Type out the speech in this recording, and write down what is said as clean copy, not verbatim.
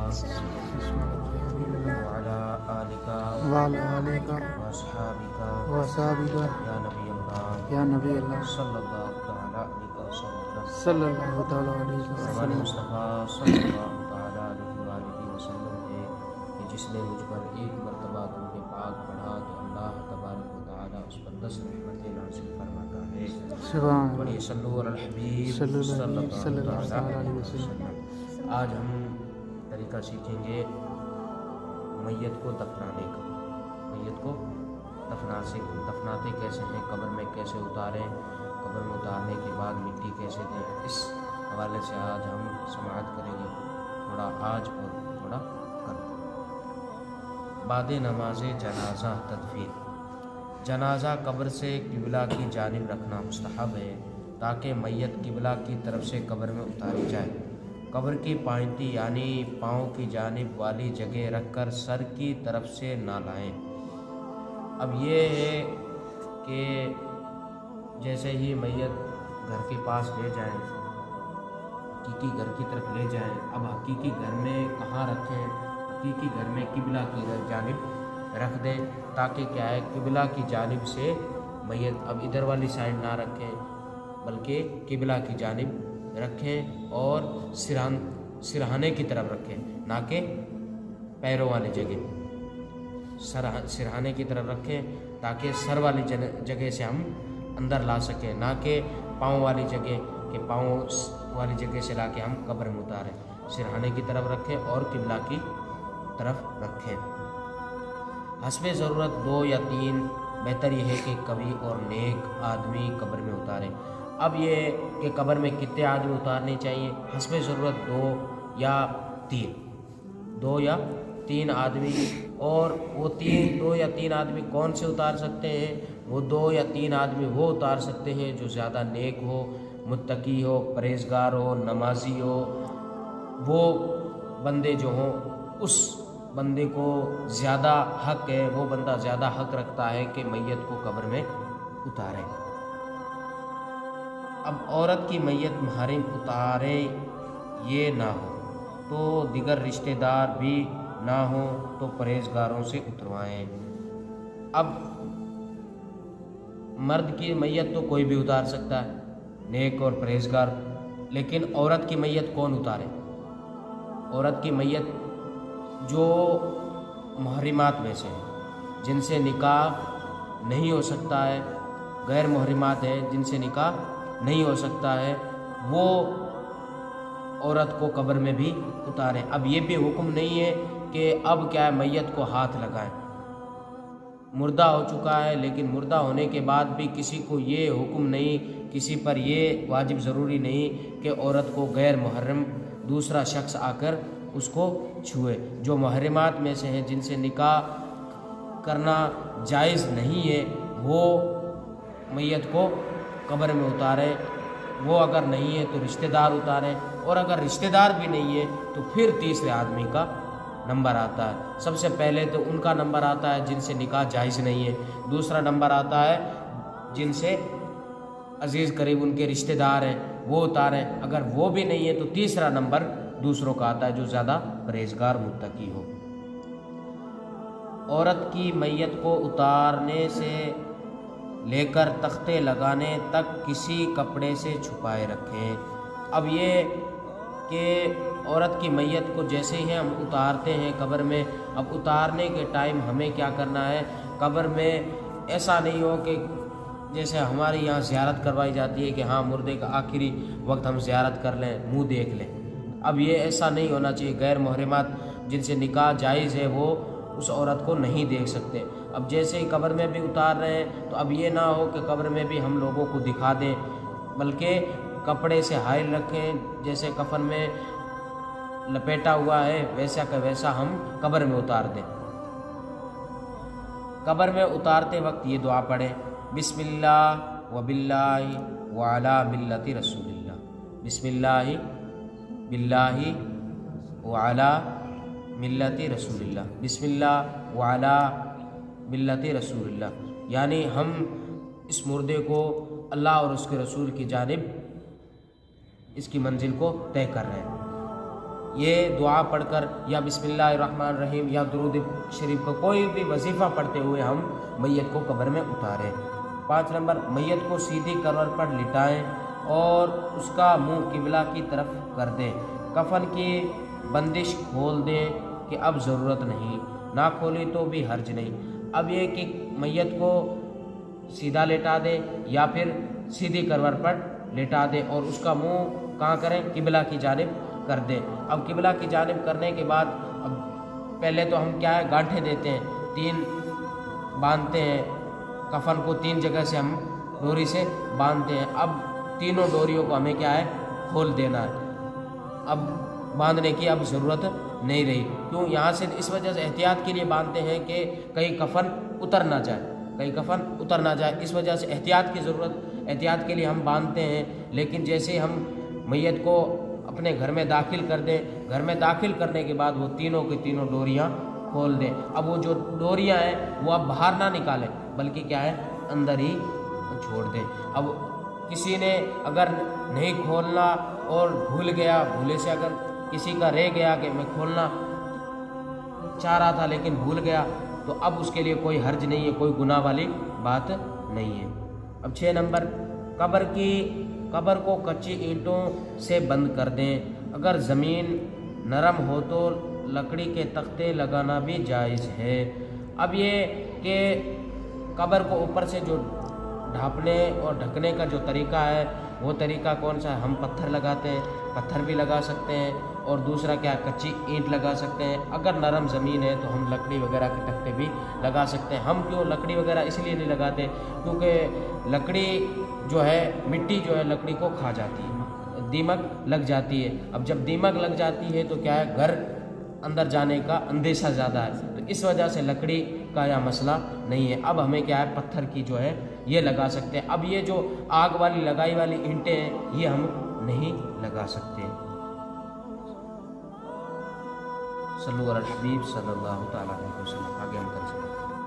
وعلى آلك وأصحابك يا نبي الله صلى الله تعالى عليه وسلم ہمارے مصطفیٰ صلی اللہ تعالیٰ علیہ وآلہ وسلم ہے کہ جس نے مجھ پر ایک مرتبہ درود پاک پڑھا تو اللہ تبارک و تعالیٰ اس پر 10 رحمتیں نازل فرماتا ہے. بڑی صلو علی الحبیب صلی اللہ علیہ وسلم. آج ہم طریقہ سیکھیں گے میت کو دفنانے کا. میت کو دفناتے کیسے ہیں، قبر میں کیسے اتاریں، قبر میں اتارنے کے بعد مٹی کیسے دیں، اس حوالے سے آج ہم سماعت کریں گے. تھوڑا آج اور تھوڑا کل. بعد نماز جنازہ تدفین. جنازہ قبر سے قبلہ کی جانب رکھنا مستحب ہے تاکہ میت قبلہ کی طرف سے قبر میں اتاری جائے. قبر کی پائنتی یعنی پاؤں کی جانب والی جگہ رکھ کر سر کی طرف سے نہ لائیں. اب یہ ہے کہ جیسے ہی میت گھر کے پاس لے جائیں، حقیقی گھر کی طرف لے جائیں. اب حقیقی گھر میں کہاں رکھیں؟ حقیقی گھر میں قبلہ کی جانب رکھ دیں تاکہ کیا ہے قبلہ کی جانب سے میت اب ادھر والی سائڈ نہ رکھیں بلکہ قبلہ کی جانب رکھیں اور سرہانے کی طرف رکھیں، نہ کہ پیروں والی جگہ. سرہانے کی طرف رکھیں تاکہ سر والی جگہ سے ہم اندر لا سکیں، نہ کہ پاؤں والی جگہ کہ پاؤں والی جگہ سے لا کے ہم قبر میں اتاریں. سرہانے کی طرف رکھیں اور قبلہ کی طرف رکھیں. حسب ضرورت 2 یا 3، بہتر یہ ہے کہ قوی اور نیک آدمی قبر میں اتاریں. اب یہ کہ قبر میں کتنے آدمی اتارنے چاہیے؟ حسب ضرورت 2 یا 3 آدمی. اور وہ 2 یا 3 آدمی کون سے اتار سکتے ہیں؟ وہ 2 یا 3 آدمی وہ اتار سکتے ہیں جو زیادہ نیک ہو، متقی ہو، پرہیزگار ہو، نمازی ہو. وہ بندے جو ہوں اس بندے کو زیادہ حق ہے، وہ بندہ زیادہ حق رکھتا ہے کہ میت کو قبر میں اتارے. اب عورت کی میت محرم اتارے یہ نہ ہو تو دیگر رشتہ دار بھی نہ ہو تو پرہیزگاروں سے اتروائیں. اب مرد کی میت تو کوئی بھی اتار سکتا ہے، نیک اور پرہیزگار، لیکن عورت کی میت کون اتارے؟ عورت کی میت جو محرمات میں سے ہیں، جن سے نکاح نہیں ہو سکتا ہے، غیر محرمات ہیں جن سے نکاح نہیں ہو سکتا ہے، وہ عورت کو قبر میں بھی اتاریں. اب یہ بھی حکم نہیں ہے کہ اب کیا ہے میت کو ہاتھ لگائیں. مردہ ہو چکا ہے لیکن مردہ ہونے کے بعد بھی کسی کو یہ حکم نہیں، کسی پر یہ واجب ضروری نہیں کہ عورت کو غیر محرم دوسرا شخص آ کر اس کو چھوئے. جو محرمات میں سے ہیں جن سے نکاح کرنا جائز نہیں ہے وہ میت کو قبر میں اتاریں. وہ اگر نہیں ہے تو رشتہ دار اتاریں، اور اگر رشتہ دار بھی نہیں ہے تو پھر تیسرے آدمی کا نمبر آتا ہے. سب سے پہلے تو ان کا نمبر آتا ہے جن سے نکاح جائز نہیں ہے، دوسرا نمبر آتا ہے جن سے عزیز قریب ان کے رشتہ دار ہیں وہ اتاریں. اگر وہ بھی نہیں ہے تو تیسرا نمبر دوسروں کا آتا ہے جو زیادہ پرہیزگار متقی ہو. عورت کی میت کو اتارنے سے لے کر تختے لگانے تک کسی کپڑے سے چھپائے رکھیں. اب یہ کہ عورت کی میت کو جیسے ہی ہم اتارتے ہیں قبر میں، اب اتارنے کے ٹائم ہمیں کیا کرنا ہے؟ قبر میں ایسا نہیں ہو کہ جیسے ہمارے یہاں زیارت کروائی جاتی ہے کہ ہاں مردے کا آخری وقت ہم زیارت کر لیں، منہ دیکھ لیں. اب یہ ایسا نہیں ہونا چاہیے. غیر محرمات جن سے نکاح جائز ہے وہ اس عورت کو نہیں دیکھ سکتے. اب جیسے ہی قبر میں بھی اتار رہے ہیں تو اب یہ نہ ہو کہ قبر میں بھی ہم لوگوں کو دکھا دیں، بلکہ کپڑے سے حائل رکھیں. جیسے کفن میں لپیٹا ہوا ہے ویسا کا ویسا ہم قبر میں اتار دیں. قبر میں اتارتے وقت یہ دعا پڑھیں: بسم اللہ وباللہ وعلی ملت رسول اللہ. بسم اللہ باللہ وعلی ملت رسول اللہ. بسم اللہ وعلی ملت رسول اللہ، یعنی ہم اس مردے کو اللہ اور اس کے رسول کی جانب اس کی منزل کو طے کر رہے ہیں. یہ دعا پڑھ کر یا بسم اللہ الرحمن الرحیم یا درود شریف کو کوئی بھی وظیفہ پڑھتے ہوئے ہم میت کو قبر میں اتاریں۔ 5 نمبر، میت کو سیدھی کروٹ پر لٹائیں اور اس کا منہ قبلہ کی طرف کر دیں۔ کفن کی بندش کھول دیں کہ اب ضرورت نہیں، نہ کھولی تو بھی حرج نہیں۔ اب یہ کہ میت کو سیدھا لٹا دیں یا پھر سیدھی کروٹ پر لٹا دیں اور اس کا منہ کہاں کریں؟ قبلہ کی جانب کر دیں۔ اب قبلہ کی جانب کرنے کے بعد اب پہلے تو ہم کیا ہے گانٹھیں دیتے ہیں، 3 باندھتے ہیں، کفن کو 3 جگہ سے ہم ڈوری سے باندھتے ہیں۔ اب تینوں ڈوریوں کو ہمیں کیا ہے کھول دینا ہے، اب باندھنے کی اب ضرورت نہیں رہی۔ کیوں؟ یہاں سے اس وجہ سے احتیاط کے لیے باندھتے ہیں کہ کہیں کفن اتر نہ جائے، کہیں کفن اتر نہ جائے، اس وجہ سے احتیاط کی ضرورت، احتیاط کے لیے ہم باندھتے ہیں۔ لیکن جیسے ہم میت کو اپنے گھر میں داخل کر دیں، گھر میں داخل کرنے کے بعد وہ تینوں کی تینوں ڈوریاں کھول دیں۔ اب وہ جو ڈوریاں ہیں وہ اب باہر نہ نکالیں بلکہ کیا ہے اندر ہی چھوڑ دیں۔ اب کسی نے اگر نہیں کھولنا اور بھول گیا، بھولے سے اگر کسی کا رہ گیا کہ میں کھولنا چاہ رہا تھا لیکن بھول گیا، تو اب اس کے لیے کوئی حرج نہیں ہے، کوئی گناہ والی بات نہیں ہے۔ اب 6 نمبر، قبر کو کچی اینٹوں سے بند کر دیں۔ اگر زمین نرم ہو تو لکڑی کے تختے لگانا بھی جائز ہے۔ اب یہ کہ قبر کو اوپر سے جو ڈھانپنے اور ڈھکنے کا جو طریقہ ہے وہ طریقہ کون سا ہے؟ ہم پتھر لگاتے ہیں، پتھر بھی لگا سکتے ہیں، اور دوسرا کیا کچی اینٹ لگا سکتے ہیں۔ اگر نرم زمین ہے تو ہم لکڑی وغیرہ کے تختے بھی لگا سکتے ہیں۔ ہم کیوں لکڑی وغیرہ اس لیے نہیں لگاتے کیونکہ لکڑی جو ہے مٹی جو ہے لکڑی کو کھا جاتی ہے، دیمک لگ جاتی ہے۔ اب جب دیمک لگ جاتی ہے تو کیا ہے گھر اندر جانے کا اندیشہ زیادہ ہے، تو اس وجہ سے لکڑی کا یہ مسئلہ نہیں ہے۔ اب ہمیں کیا ہے پتھر کی جو ہے یہ لگا سکتے ہیں۔ اب یہ جو آگ والی لگائی والی اینٹیں ہیں یہ ہم نہیں لگا سکتے۔ صلو علی الحبیب صلی اللہ تعالیٰ علیہ وسلم۔ آگے ہم کر سکتے ہیں۔